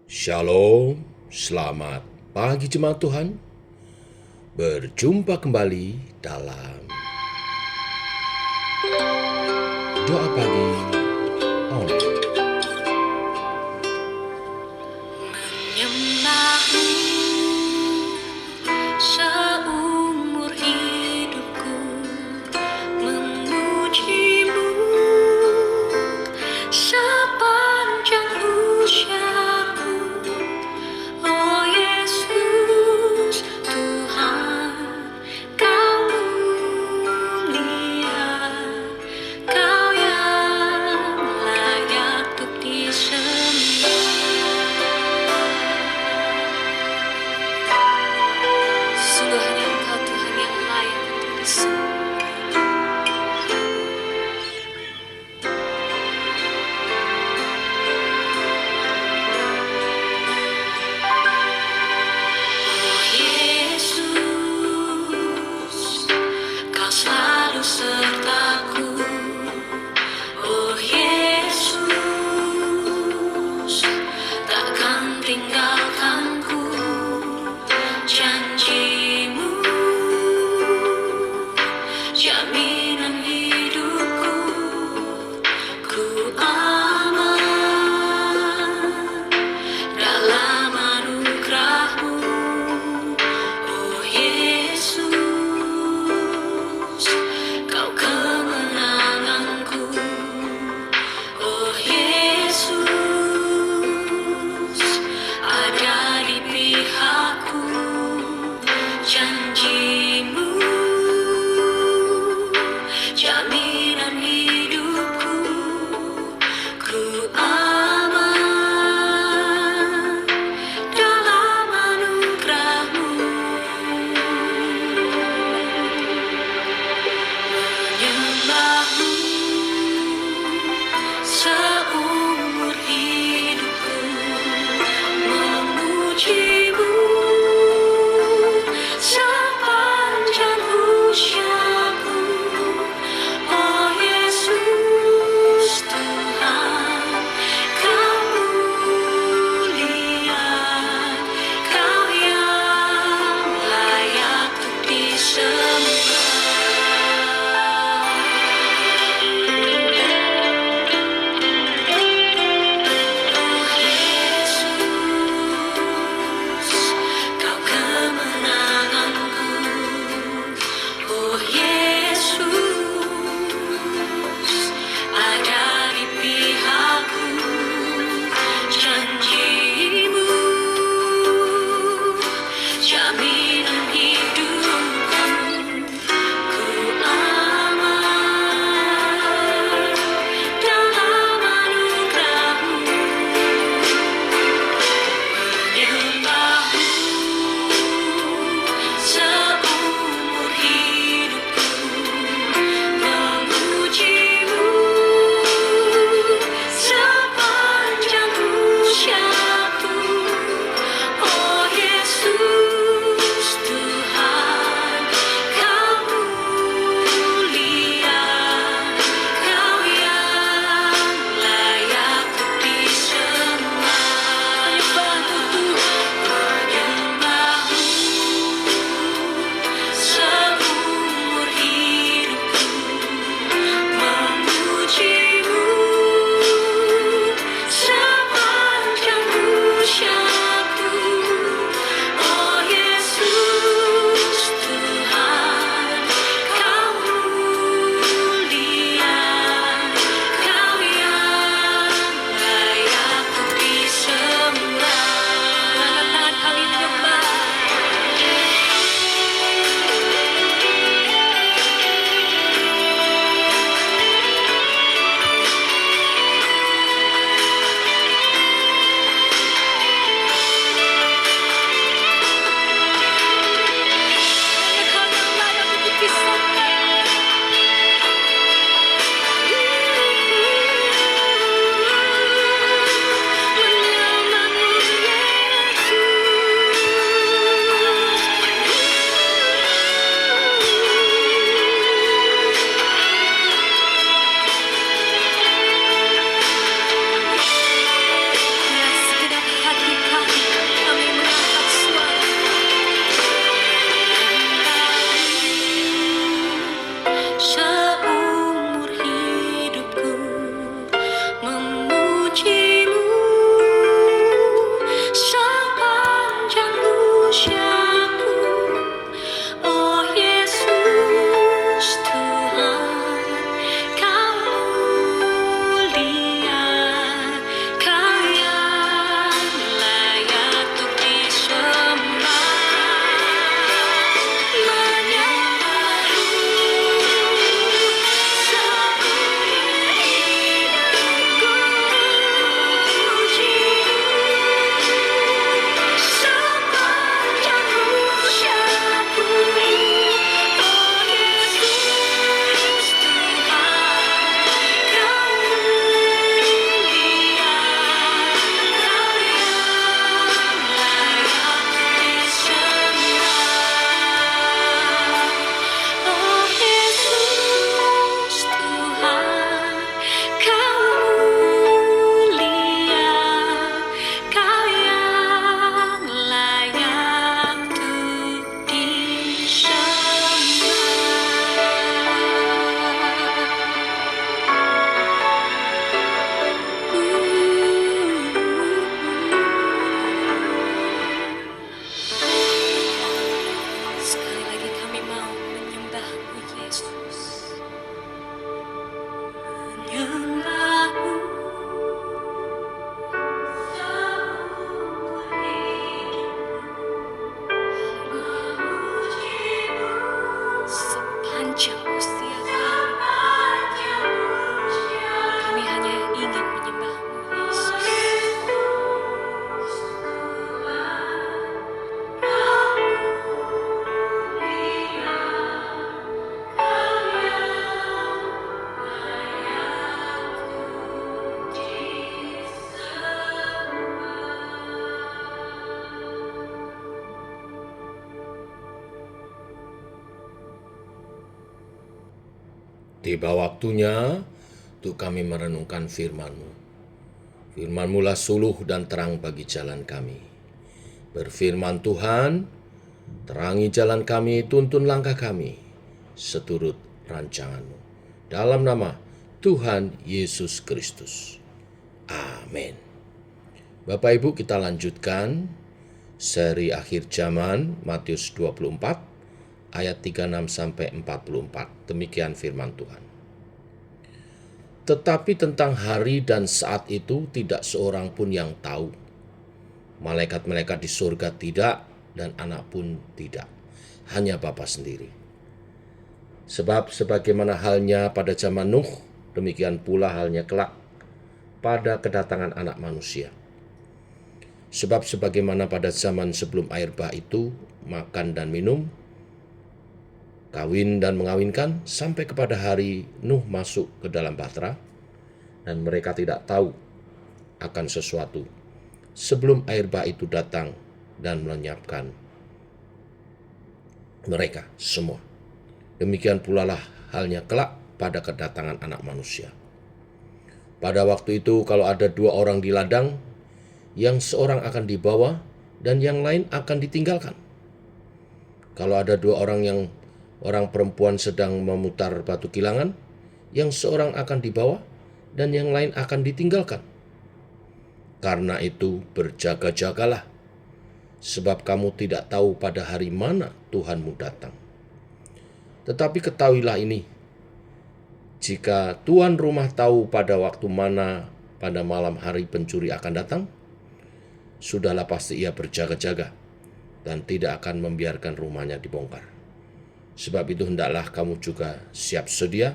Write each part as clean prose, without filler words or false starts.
Shalom, selamat pagi jemaat Tuhan. Berjumpa kembali dalam doa pagi online. Menyembahmu seumur hidupku, memujimu sepanjang usiaku. Oh Yesus, Tuhan, Kau mulia, Kau yang layak untuk disembah. Tiba waktunya untuk kami merenungkan firman-Mu. Firman-Mu lah suluh dan terang bagi jalan kami. Berfirman Tuhan, terangi jalan kami, tuntun langkah kami, seturut rancangan-Mu. Dalam nama Tuhan Yesus Kristus. Amin. Bapak Ibu, kita lanjutkan seri akhir zaman Matius 24 ayat 36 sampai 44. Demikian firman Tuhan. Tetapi tentang hari dan saat itu tidak seorang pun yang tahu. Malaikat-malaikat di surga tidak, dan anak pun tidak. Hanya Bapa sendiri. Sebab sebagaimana halnya pada zaman Nuh, demikian pula halnya kelak pada kedatangan Anak Manusia. Sebab sebagaimana pada zaman sebelum air bah itu, makan dan minum, kawin dan mengawinkan, sampai kepada hari Nuh masuk ke dalam bahtera, dan mereka tidak tahu akan sesuatu sebelum air bah itu datang dan melenyapkan mereka semua. Demikian pula lah halnya kelak pada kedatangan Anak Manusia. Pada waktu itu kalau ada dua orang di ladang, yang seorang akan dibawa dan yang lain akan ditinggalkan. Kalau ada dua orang perempuan sedang memutar batu kilangan, yang seorang akan dibawa dan yang lain akan ditinggalkan. Karena itu berjaga-jagalah, sebab kamu tidak tahu pada hari mana Tuhanmu datang. Tetapi ketahuilah ini, jika tuan rumah tahu pada waktu mana pada malam hari pencuri akan datang, sudahlah pasti ia berjaga-jaga dan tidak akan membiarkan rumahnya dibongkar. Sebab itu hendaklah kamu juga siap sedia,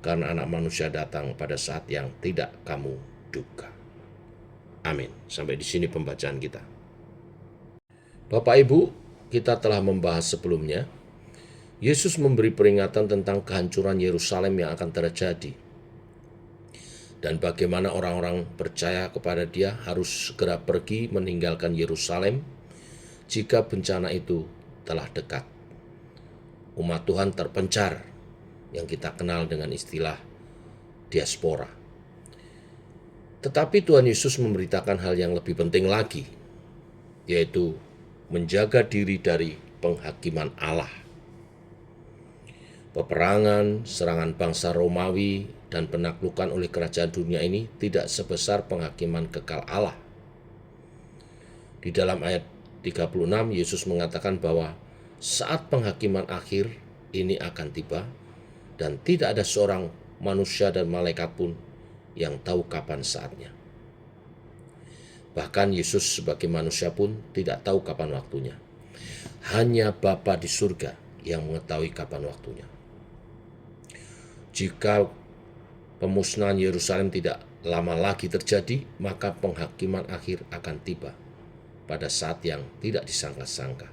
karena Anak Manusia datang pada saat yang tidak kamu duga. Amin. Sampai di sini pembacaan kita. Bapak Ibu, kita telah membahas sebelumnya, Yesus memberi peringatan tentang kehancuran Yerusalem yang akan terjadi, dan bagaimana orang-orang percaya kepada Dia harus segera pergi meninggalkan Yerusalem jika bencana itu telah dekat. Umat Tuhan terpencar, yang kita kenal dengan istilah diaspora. Tetapi Tuhan Yesus memberitakan hal yang lebih penting lagi, yaitu menjaga diri dari penghakiman Allah. Peperangan, serangan bangsa Romawi, dan penaklukan oleh kerajaan dunia ini tidak sebesar penghakiman kekal Allah. Di dalam ayat 36, Yesus mengatakan bahwa saat penghakiman akhir ini akan tiba, dan tidak ada seorang manusia dan malaikat pun yang tahu kapan saatnya. Bahkan Yesus sebagai manusia pun tidak tahu kapan waktunya. Hanya Bapa di surga yang mengetahui kapan waktunya. Jika pemusnahan Yerusalem tidak lama lagi terjadi, maka penghakiman akhir akan tiba pada saat yang tidak disangka-sangka.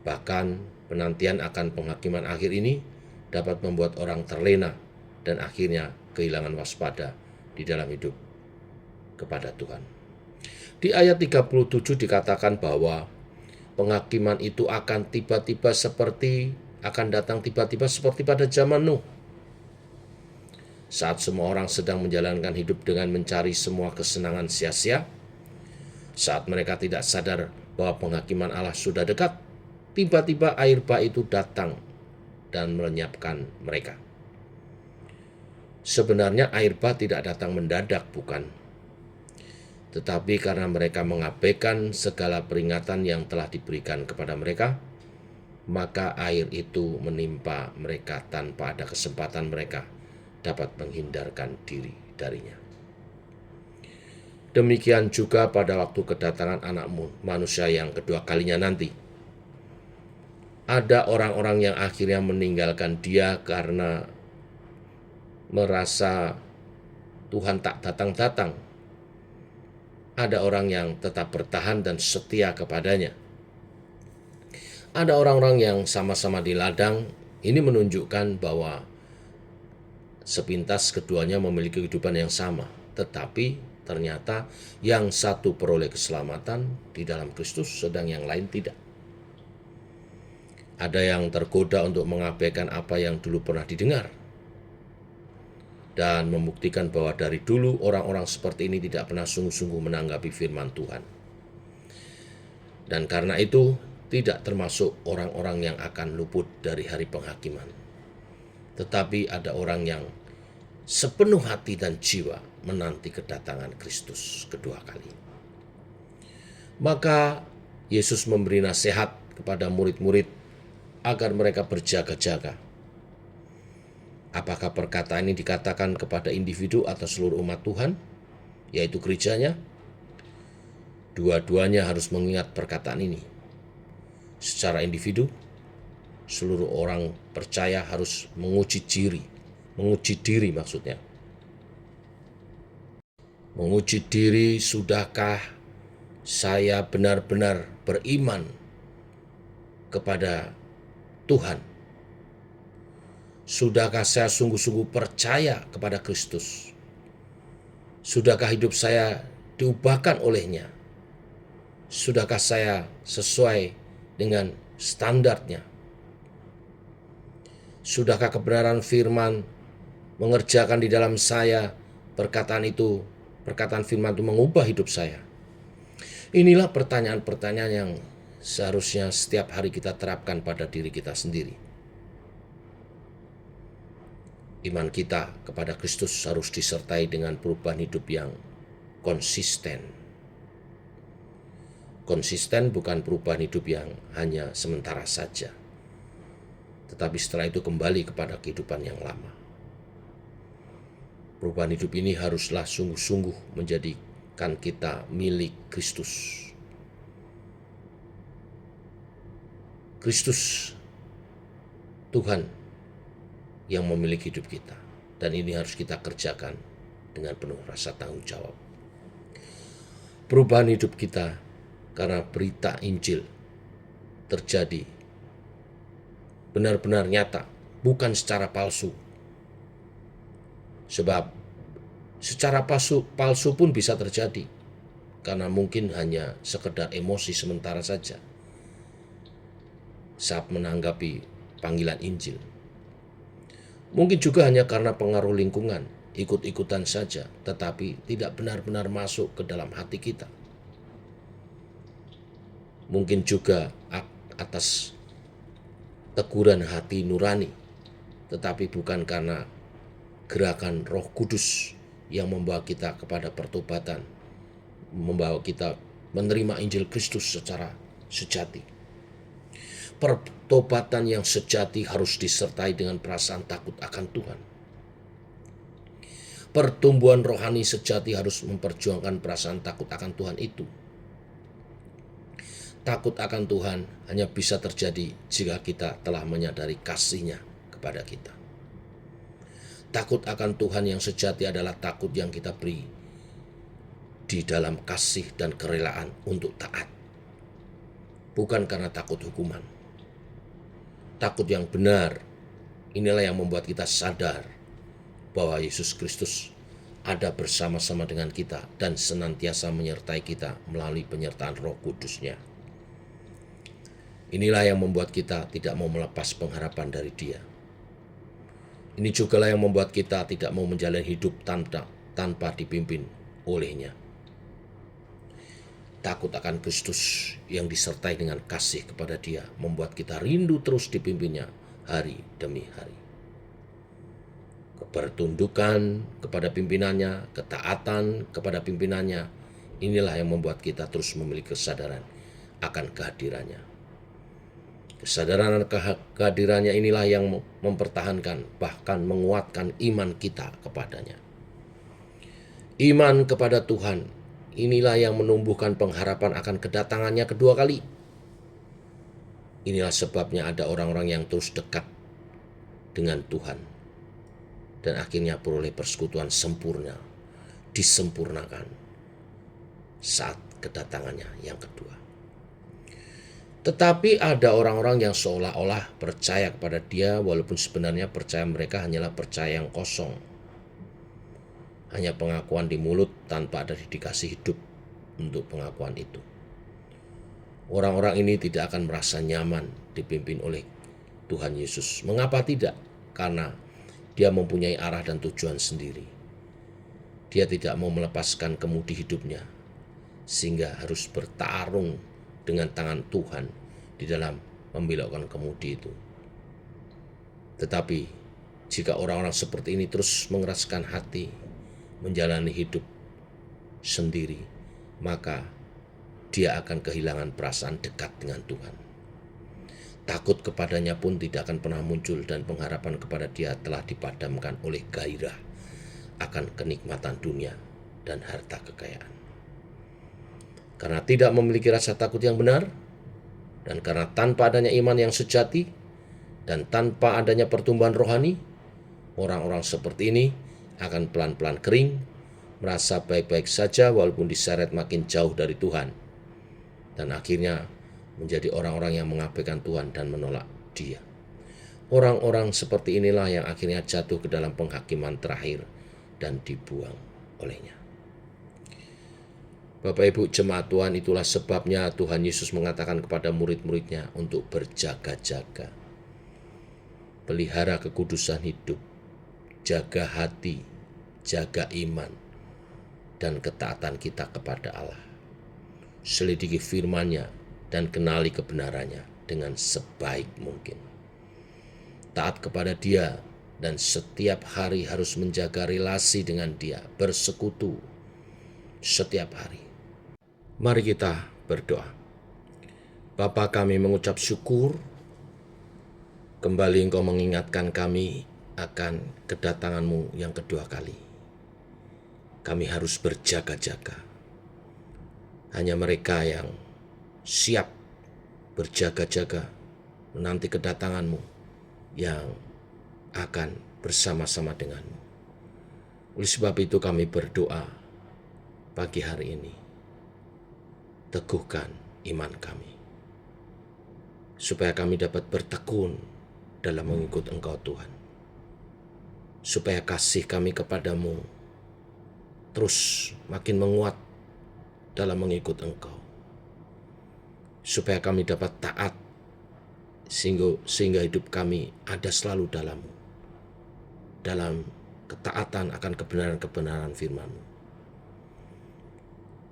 Bahkan penantian akan penghakiman akhir ini dapat membuat orang terlena dan akhirnya kehilangan waspada di dalam hidup kepada Tuhan. Di ayat 37 dikatakan bahwa penghakiman itu akan datang tiba-tiba seperti pada zaman Nuh. Saat semua orang sedang menjalankan hidup dengan mencari semua kesenangan sia-sia, saat mereka tidak sadar bahwa penghakiman Allah sudah dekat, tiba-tiba air bah itu datang dan melenyapkan mereka. Sebenarnya air bah tidak datang mendadak, bukan? Tetapi karena mereka mengabaikan segala peringatan yang telah diberikan kepada mereka, maka air itu menimpa mereka tanpa ada kesempatan mereka dapat menghindarkan diri darinya. Demikian juga pada waktu kedatangan Anak Manusia yang kedua kalinya nanti. Ada orang-orang yang akhirnya meninggalkan Dia karena merasa Tuhan tak datang-datang. Ada orang yang tetap bertahan dan setia kepadanya. Ada orang-orang yang sama-sama di ladang. Ini menunjukkan bahwa sepintas keduanya memiliki kehidupan yang sama, tetapi ternyata yang satu peroleh keselamatan di dalam Kristus, sedang yang lain tidak. Ada yang tergoda untuk mengabaikan apa yang dulu pernah didengar, dan membuktikan bahwa dari dulu orang-orang seperti ini tidak pernah sungguh-sungguh menanggapi firman Tuhan. Dan karena itu tidak termasuk orang-orang yang akan luput dari hari penghakiman. Tetapi ada orang yang sepenuh hati dan jiwa menanti kedatangan Kristus kedua kali. Maka Yesus memberi nasihat kepada murid-murid agar mereka berjaga-jaga. Apakah perkataan ini dikatakan kepada individu atau seluruh umat Tuhan, yaitu gerejanya? Dua-duanya harus mengingat perkataan ini. Secara individu, seluruh orang percaya harus menguji diri maksudnya. Menguji diri, sudahkah saya benar-benar beriman kepada Tuhan? Sudahkah saya sungguh-sungguh percaya kepada Kristus? Sudahkah hidup saya diubahkan olehnya? Sudahkah saya sesuai dengan standarnya? Sudahkah kebenaran firman mengerjakan di dalam saya perkataan firman itu mengubah hidup saya? Inilah pertanyaan-pertanyaan yang seharusnya setiap hari kita terapkan pada diri kita sendiri. Iman kita kepada Kristus harus disertai dengan perubahan hidup yang konsisten. Konsisten bukan perubahan hidup yang hanya sementara saja, tetapi setelah itu kembali kepada kehidupan yang lama. Perubahan hidup ini haruslah sungguh-sungguh menjadikan kita milik Kristus. Kristus, Tuhan yang memiliki hidup kita, dan ini harus kita kerjakan dengan penuh rasa tanggung jawab. Perubahan hidup kita karena berita Injil terjadi benar-benar nyata, bukan secara palsu. Sebab secara palsu pun bisa terjadi, karena mungkin hanya sekedar emosi sementara saja saat menanggapi panggilan Injil. Mungkin juga hanya karena pengaruh lingkungan, ikut-ikutan saja, tetapi tidak benar-benar masuk ke dalam hati kita. Mungkin juga atas teguran hati nurani, tetapi bukan karena gerakan Roh Kudus yang membawa kita kepada pertobatan, membawa kita menerima Injil Kristus secara sejati. Pertobatan yang sejati harus disertai dengan perasaan takut akan Tuhan. Pertumbuhan rohani sejati harus memperjuangkan perasaan takut akan Tuhan itu. Takut akan Tuhan hanya bisa terjadi jika kita telah menyadari kasih-Nya kepada kita. Takut akan Tuhan yang sejati adalah takut yang kita beri di dalam kasih dan kerelaan untuk taat. Bukan karena takut hukuman. Takut yang benar, inilah yang membuat kita sadar bahwa Yesus Kristus ada bersama-sama dengan kita dan senantiasa menyertai kita melalui penyertaan Roh Kudus-Nya. Inilah yang membuat kita tidak mau melepas pengharapan dari Dia. Ini jugalah yang membuat kita tidak mau menjalani hidup tanpa dipimpin oleh-Nya. Takut akan Kristus yang disertai dengan kasih kepada Dia membuat kita rindu terus dipimpinnya hari demi hari. Kepertundukan kepada pimpinannya, ketaatan kepada pimpinannya, inilah yang membuat kita terus memiliki kesadaran akan kehadirannya. Kesadaran kehadirannya inilah yang mempertahankan, bahkan menguatkan iman kita kepadanya. Iman kepada Tuhan, inilah yang menumbuhkan pengharapan akan kedatangannya kedua kali. Inilah sebabnya ada orang-orang yang terus dekat dengan Tuhan, dan akhirnya peroleh persekutuan sempurna, disempurnakan saat kedatangannya yang kedua. Tetapi ada orang-orang yang seolah-olah percaya kepada Dia, walaupun sebenarnya percaya mereka hanyalah percaya yang kosong. Hanya pengakuan di mulut tanpa ada dedikasi hidup untuk pengakuan itu. Orang-orang ini tidak akan merasa nyaman dipimpin oleh Tuhan Yesus. Mengapa tidak? Karena Dia mempunyai arah dan tujuan sendiri. Dia tidak mau melepaskan kemudi hidupnya, sehingga harus bertarung dengan tangan Tuhan di dalam membelokkan kemudi itu. Tetapi jika orang-orang seperti ini terus mengeraskan hati, menjalani hidup sendiri, maka dia akan kehilangan perasaan dekat dengan Tuhan. Takut kepadanya pun tidak akan pernah muncul, dan pengharapan kepada dia telah dipadamkan oleh gairah akan kenikmatan dunia dan harta kekayaan. Karena tidak memiliki rasa takut yang benar, dan karena tanpa adanya iman yang sejati, dan tanpa adanya pertumbuhan rohani, orang-orang seperti ini akan pelan-pelan kering, merasa baik-baik saja walaupun diseret makin jauh dari Tuhan, dan akhirnya menjadi orang-orang yang mengabaikan Tuhan dan menolak Dia. Orang-orang seperti inilah yang akhirnya jatuh ke dalam penghakiman terakhir dan dibuang olehnya. Bapak Ibu jemaat Tuhan, itulah sebabnya Tuhan Yesus mengatakan kepada murid-muridnya untuk berjaga-jaga. Pelihara kekudusan hidup, jaga hati, jaga iman, dan ketaatan kita kepada Allah. Selidiki firman-Nya dan kenali kebenarannya dengan sebaik mungkin. Taat kepada Dia dan setiap hari harus menjaga relasi dengan Dia, bersekutu setiap hari. Mari kita berdoa. Bapa, kami mengucap syukur kembali Engkau mengingatkan kami akan kedatangan-Mu yang kedua kali. Kami harus berjaga-jaga. Hanya mereka yang siap berjaga-jaga menanti kedatangan-Mu yang akan bersama-sama dengan-Mu. Oleh sebab itu kami berdoa pagi hari ini, teguhkan iman kami, supaya kami dapat bertekun dalam mengikut Engkau Tuhan, supaya kasih kami kepadamu terus makin menguat dalam mengikut Engkau, supaya kami dapat taat sehingga hidup kami ada selalu dalam ketaatan akan kebenaran-kebenaran firman-Mu.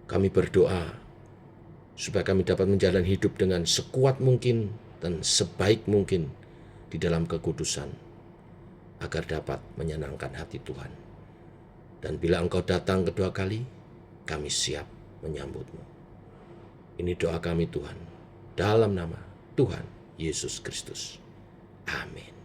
Kami berdoa supaya kami dapat menjalani hidup dengan sekuat mungkin dan sebaik mungkin di dalam kekudusan, agar dapat menyenangkan hati Tuhan. Dan bila Engkau datang kedua kali, kami siap menyambut-Mu. Ini doa kami Tuhan, dalam nama Tuhan Yesus Kristus. Amin.